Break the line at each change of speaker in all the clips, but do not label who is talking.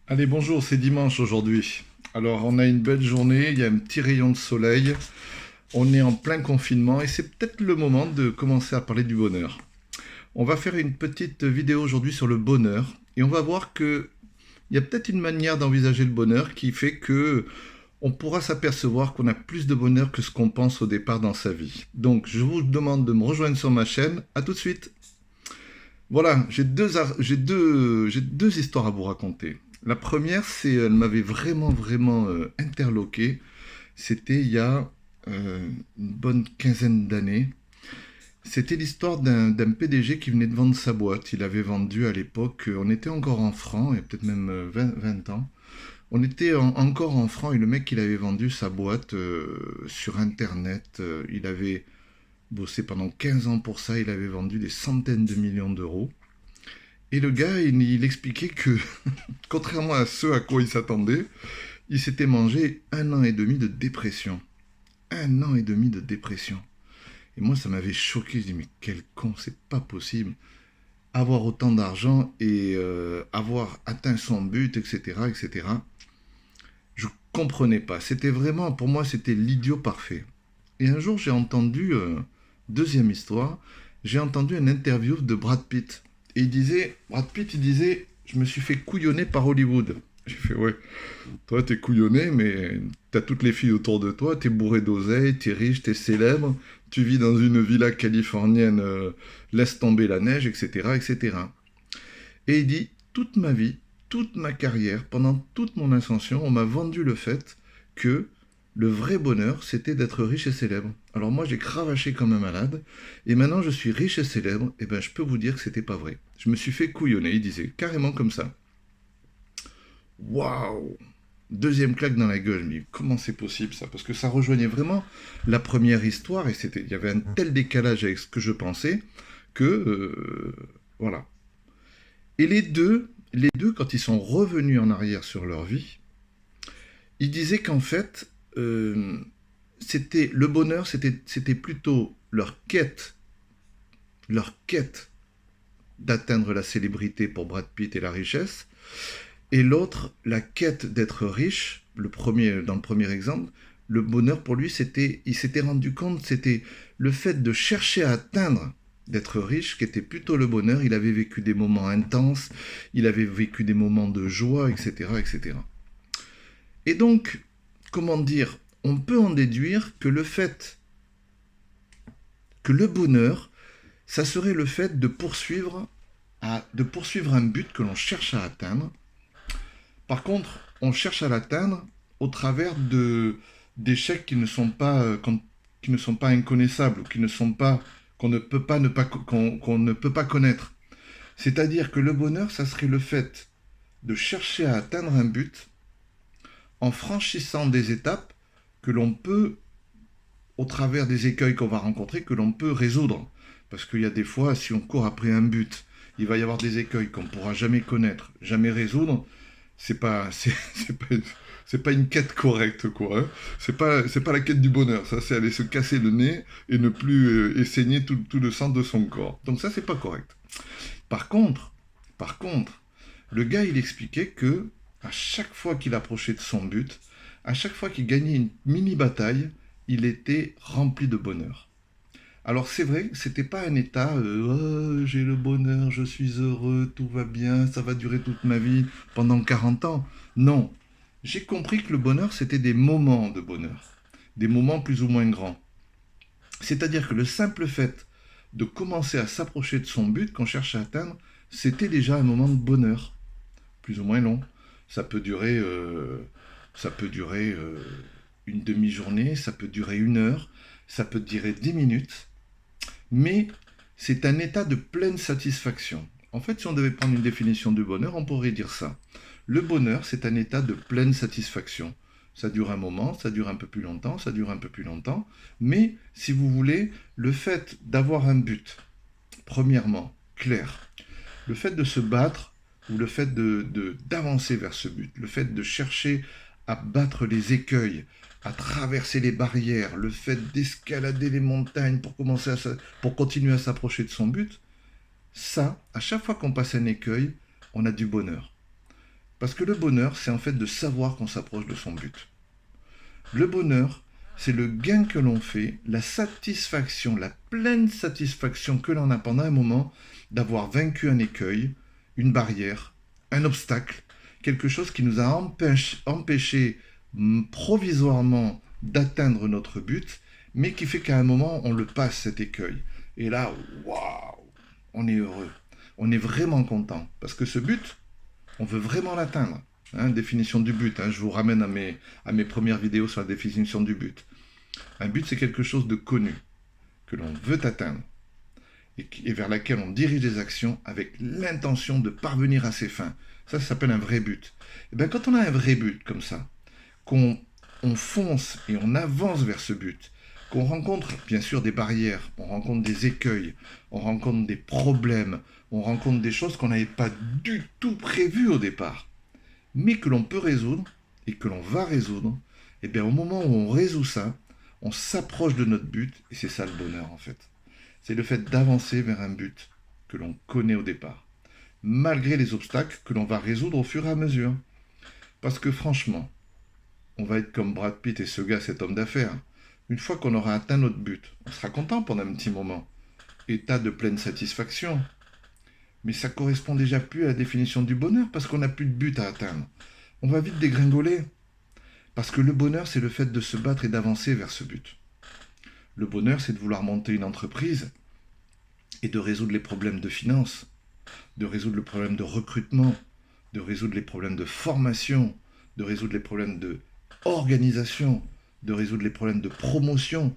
Allez, bonjour, c'est dimanche aujourd'hui. Alors, on a une belle journée, il y a un petit rayon de soleil, on est en plein confinement et c'est peut-être le moment de commencer à parler du bonheur. On va faire une petite vidéo aujourd'hui sur le bonheur et on va voir que il y a peut-être une manière d'envisager le bonheur qui fait que on pourra s'apercevoir qu'on a plus de bonheur que ce qu'on pense au départ dans sa vie. Donc, je vous demande de me rejoindre sur ma chaîne. À tout de suite. Voilà, j'ai deux histoires à vous raconter. La première, elle m'avait vraiment interloqué. C'était il y a une bonne quinzaine d'années. C'était l'histoire d'un PDG qui venait de vendre sa boîte. Il avait vendu à l'époque, on était encore en francs, il y a peut-être même 20 ans. On était encore en francs et le mec, il avait vendu sa boîte sur Internet. Il avait bossé pendant 15 ans pour ça. Il avait vendu des centaines de millions d'euros. Et le gars, il expliquait que, contrairement à ce à quoi il s'attendait, il s'était mangé 1 an et demi de dépression. 1 an et demi de dépression. Et moi, ça m'avait choqué. Je dis, mais quel con, c'est pas possible. Avoir autant d'argent et avoir atteint son but, etc., etc. Je comprenais pas. C'était vraiment, pour moi, c'était l'idiot parfait. Et un jour, j'ai entendu, deuxième histoire, j'ai entendu une interview de Brad Pitt. Et Brad Pitt, il disait, je me suis fait couillonner par Hollywood. J'ai fait, ouais, toi t'es couillonné, mais t'as toutes les filles autour de toi, t'es bourré d'oseille, t'es riche, t'es célèbre, tu vis dans une villa californienne, laisse tomber la neige, etc., etc. Et il dit, toute ma vie, toute ma carrière, pendant toute mon ascension, on m'a vendu le fait que le vrai bonheur, c'était d'être riche et célèbre. Alors moi, j'ai cravaché comme un malade, et maintenant je suis riche et célèbre, et ben je peux vous dire que c'était pas vrai. Je me suis fait couillonner, il disait, carrément comme ça. Waouh! Deuxième claque dans la gueule, mais comment c'est possible ça? Parce que ça rejoignait vraiment la première histoire, et il y avait un tel décalage avec ce que je pensais, que, voilà. Et les deux, quand ils sont revenus en arrière sur leur vie, ils disaient qu'en fait, c'était le bonheur, c'était plutôt leur quête d'atteindre la célébrité pour Brad Pitt et la richesse, et l'autre, la quête d'être riche. Dans le premier exemple, le bonheur pour lui, il s'était rendu compte, c'était le fait de chercher à atteindre d'être riche qui était plutôt le bonheur. Il avait vécu des moments intenses, il avait vécu des moments de joie, etc., etc. Et donc, comment dire, on peut en déduire que le fait que le bonheur, ça serait le fait de poursuivre un but que l'on cherche à atteindre. Par contre, on cherche à l'atteindre au travers d'échecs qui ne sont pas inconnaissables, qu'on ne peut pas, qu'on ne peut pas connaître. C'est-à-dire que le bonheur, ça serait le fait de chercher à atteindre un but en franchissant des étapes que l'on peut, au travers des écueils qu'on va rencontrer, que l'on peut résoudre. Parce qu'il y a des fois, si on court après un but, il va y avoir des écueils qu'on ne pourra jamais connaître, jamais résoudre. C'est pas, c'est pas une quête correcte, quoi. Hein. C'est pas la quête du bonheur. Ça, c'est aller se casser le nez et ne plus et saigner tout le sang de son corps. Donc ça, c'est pas correct. Par contre, par contre, le gars, il expliquait que à chaque fois qu'il approchait de son but, à chaque fois qu'il gagnait une mini bataille, il était rempli de bonheur. Alors c'est vrai, c'était pas un état oh, j'ai le bonheur, je suis heureux, tout va bien, ça va durer toute ma vie pendant 40 ans. Non, j'ai compris que le bonheur c'était des moments de bonheur, des moments plus ou moins grands. C'est-à-dire que le simple fait de commencer à s'approcher de son but qu'on cherche à atteindre, c'était déjà un moment de bonheur, plus ou moins long. Ça peut durer, ça peut durer une demi-journée, ça peut durer 1 heure, ça peut durer 10 minutes, mais c'est un état de pleine satisfaction. En fait, si on devait prendre une définition du bonheur, on pourrait dire ça. Le bonheur, c'est un état de pleine satisfaction. Ça dure un moment, ça dure un peu plus longtemps, ça dure un peu plus longtemps, mais si vous voulez, le fait d'avoir un but, premièrement, clair, le fait de se battre ou le fait d'avancer vers ce but, le fait de chercher à battre les écueils, à traverser les barrières, le fait d'escalader les montagnes pour continuer à s'approcher de son but, ça, à chaque fois qu'on passe un écueil, on a du bonheur. Parce que le bonheur, c'est en fait de savoir qu'on s'approche de son but. Le bonheur, c'est le gain que l'on fait, la satisfaction, la pleine satisfaction que l'on a pendant un moment d'avoir vaincu un écueil, une barrière, un obstacle, quelque chose qui nous a empêché provisoirement d'atteindre notre but, mais qui fait qu'à un moment, on le passe cet écueil. Et là, waouh, on est heureux. On est vraiment content. Parce que ce but, on veut vraiment l'atteindre. Hein, définition du but. Hein, je vous ramène à mes premières vidéos sur la définition du but. Un but, c'est quelque chose de connu, que l'on veut atteindre, et vers laquelle on dirige des actions avec l'intention de parvenir à ses fins. Ça s'appelle un vrai but. Et bien, quand on a un vrai but comme ça, qu'on fonce et on avance vers ce but, qu'on rencontre bien sûr des barrières, on rencontre des écueils, on rencontre des problèmes, on rencontre des choses qu'on n'avait pas du tout prévues au départ, mais que l'on peut résoudre et que l'on va résoudre, et bien au moment où on résout ça, on s'approche de notre but, et c'est ça le bonheur en fait. C'est le fait d'avancer vers un but que l'on connaît au départ, malgré les obstacles que l'on va résoudre au fur et à mesure. Parce que franchement, on va être comme Brad Pitt et ce gars, cet homme d'affaires. Une fois qu'on aura atteint notre but, on sera content pendant un petit moment. État de pleine satisfaction. Mais ça correspond déjà plus à la définition du bonheur parce qu'on n'a plus de but à atteindre. On va vite dégringoler. Parce que le bonheur, c'est le fait de se battre et d'avancer vers ce but. Le bonheur, c'est de vouloir monter une entreprise et de résoudre les problèmes de finances, de résoudre le problème de recrutement, de résoudre les problèmes de formation, de résoudre les problèmes de organisation, de résoudre les problèmes de promotion,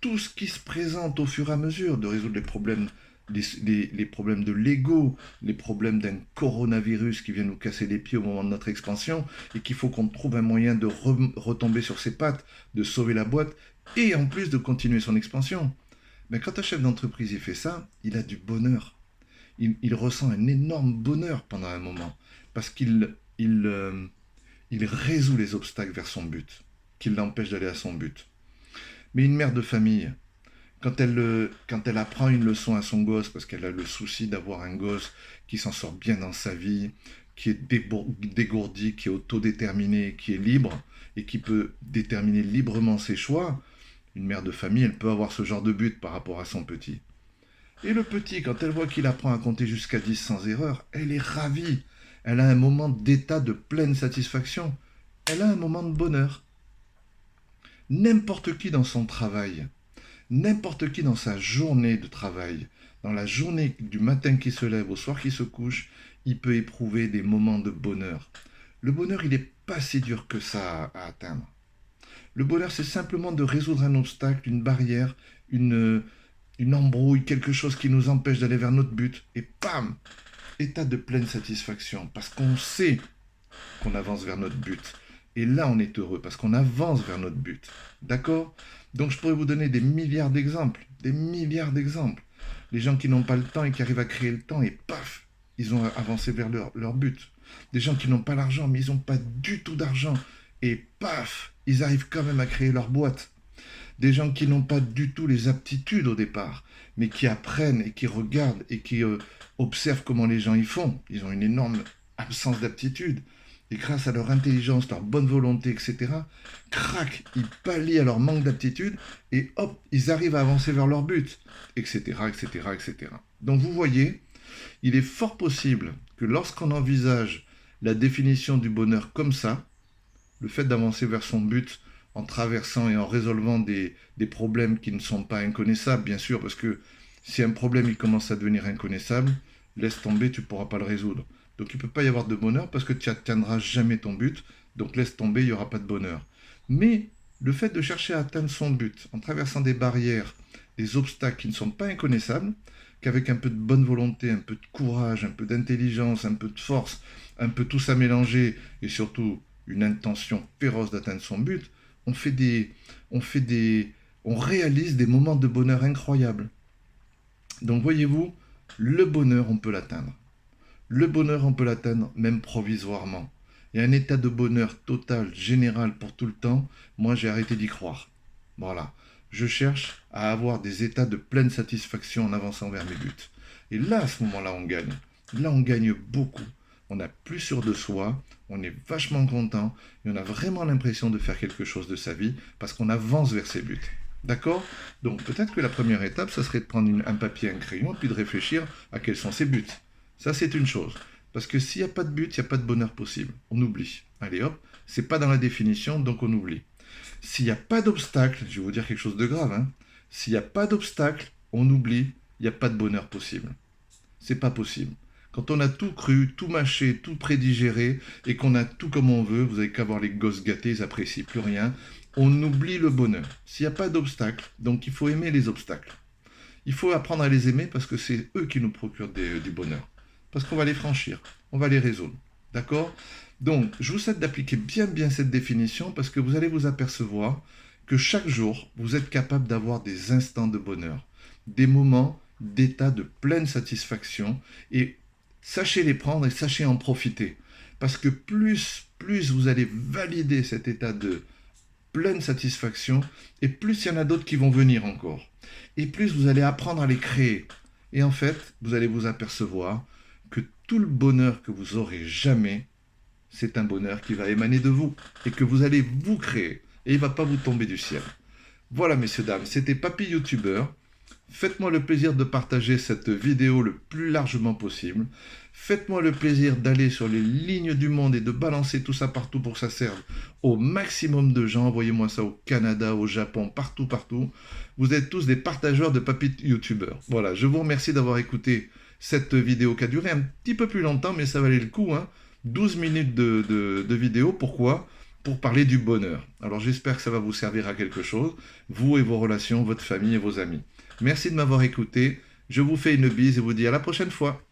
tout ce qui se présente au fur et à mesure, de résoudre les problèmes, les problèmes de l'ego, les problèmes d'un coronavirus qui vient nous casser les pieds au moment de notre expansion et qu'il faut qu'on trouve un moyen de retomber sur ses pattes, de sauver la boîte et en plus de continuer son expansion. Mais quand un chef d'entreprise il fait ça, il a du bonheur. Il ressent un énorme bonheur pendant un moment parce il résout les obstacles vers son but, qui l'empêchent d'aller à son but. Mais une mère de famille, quand elle apprend une leçon à son gosse, parce qu'elle a le souci d'avoir un gosse qui s'en sort bien dans sa vie, qui est dégourdi, qui est autodéterminé, qui est libre, et qui peut déterminer librement ses choix, une mère de famille, elle peut avoir ce genre de but par rapport à son petit. Et le petit, quand elle voit qu'il apprend à compter jusqu'à 10 sans erreur, elle est ravie. Elle a un moment d'état de pleine satisfaction. Elle a un moment de bonheur. N'importe qui dans son travail, n'importe qui dans sa journée de travail, dans la journée du matin qui se lève au soir qui se couche, il peut éprouver des moments de bonheur. Le bonheur, il n'est pas si dur que ça à atteindre. Le bonheur, c'est simplement de résoudre un obstacle, une barrière, une embrouille, quelque chose qui nous empêche d'aller vers notre but. Et pam, état de pleine satisfaction, parce qu'on sait qu'on avance vers notre but. Et là, on est heureux, parce qu'on avance vers notre but. D'accord? Donc, je pourrais vous donner des milliards d'exemples. Des milliards d'exemples. Les gens qui n'ont pas le temps et qui arrivent à créer le temps, et paf, ils ont avancé vers leur but. Des gens qui n'ont pas l'argent, mais ils n'ont pas du tout d'argent. Et paf, ils arrivent quand même à créer leur boîte. Des gens qui n'ont pas du tout les aptitudes au départ, mais qui apprennent et qui regardent et qui observent comment les gens y font. Ils ont une énorme absence d'aptitude. Et grâce à leur intelligence, leur bonne volonté, etc., crac, ils pallient à leur manque d'aptitude et hop, ils arrivent à avancer vers leur but, etc., etc., etc. Donc vous voyez, il est fort possible que lorsqu'on envisage la définition du bonheur comme ça, le fait d'avancer vers son but en traversant et en résolvant des problèmes qui ne sont pas inconnaissables, bien sûr, parce que si un problème il commence à devenir inconnaissable, laisse tomber, tu ne pourras pas le résoudre. Donc il ne peut pas y avoir de bonheur parce que tu n'atteindras jamais ton but, donc laisse tomber, il n'y aura pas de bonheur. Mais le fait de chercher à atteindre son but en traversant des barrières, des obstacles qui ne sont pas inconnaissables, qu'avec un peu de bonne volonté, un peu de courage, un peu d'intelligence, un peu de force, un peu tout ça mélangé, et surtout une intention féroce d'atteindre son but, on réalise des moments de bonheur incroyables. Donc voyez-vous, le bonheur, on peut l'atteindre. Le bonheur, on peut l'atteindre même provisoirement. Et un état de bonheur total, général pour tout le temps, moi j'ai arrêté d'y croire. Voilà. Je cherche à avoir des états de pleine satisfaction en avançant vers mes buts. Et là, à ce moment-là, on gagne. Là, on gagne beaucoup. on a plus sûr de soi, on est vachement content et on a vraiment l'impression de faire quelque chose de sa vie parce qu'on avance vers ses buts. D'accord? Donc peut-être que la première étape, ça serait de prendre un papier, un crayon, puis de réfléchir à quels sont ses buts. Ça, c'est une chose. Parce que s'il n'y a pas de but, il n'y a pas de bonheur possible. On oublie. Allez hop, c'est pas dans la définition, donc on oublie. S'il n'y a pas d'obstacle, je vais vous dire quelque chose de grave, hein. S'il n'y a pas d'obstacle, on oublie, il n'y a pas de bonheur possible. C'est pas possible. Quand on a tout cru, tout mâché, tout prédigéré, et qu'on a tout comme on veut, vous avez qu'à voir les gosses gâtés, ils n'apprécient plus rien, on oublie le bonheur. S'il n'y a pas d'obstacle, donc il faut aimer les obstacles. Il faut apprendre à les aimer parce que c'est eux qui nous procurent du bonheur. Parce qu'on va les franchir, on va les résoudre. D'accord? Donc, je vous souhaite d'appliquer bien cette définition parce que vous allez vous apercevoir que chaque jour, vous êtes capable d'avoir des instants de bonheur, des moments d'état de pleine satisfaction et sachez les prendre et sachez en profiter. Parce que plus vous allez valider cet état de pleine satisfaction, et plus il y en a d'autres qui vont venir encore. Et plus vous allez apprendre à les créer. Et en fait, vous allez vous apercevoir que tout le bonheur que vous aurez jamais, c'est un bonheur qui va émaner de vous et que vous allez vous créer. Et il ne va pas vous tomber du ciel. Voilà, messieurs, dames, c'était Papy YouTuber. Faites-moi le plaisir de partager cette vidéo le plus largement possible. Faites-moi le plaisir d'aller sur les lignes du monde et de balancer tout ça partout pour que ça serve au maximum de gens. Envoyez-moi ça au Canada, au Japon, partout. Vous êtes tous des partageurs de Papy YouTuber. Voilà, je vous remercie d'avoir écouté cette vidéo qui a duré un petit peu plus longtemps, mais ça valait le coup, hein. 12 minutes de vidéo. Pourquoi ? Pour parler du bonheur. Alors j'espère que ça va vous servir à quelque chose, vous et vos relations, votre famille et vos amis. Merci de m'avoir écouté, je vous fais une bise et vous dis à la prochaine fois.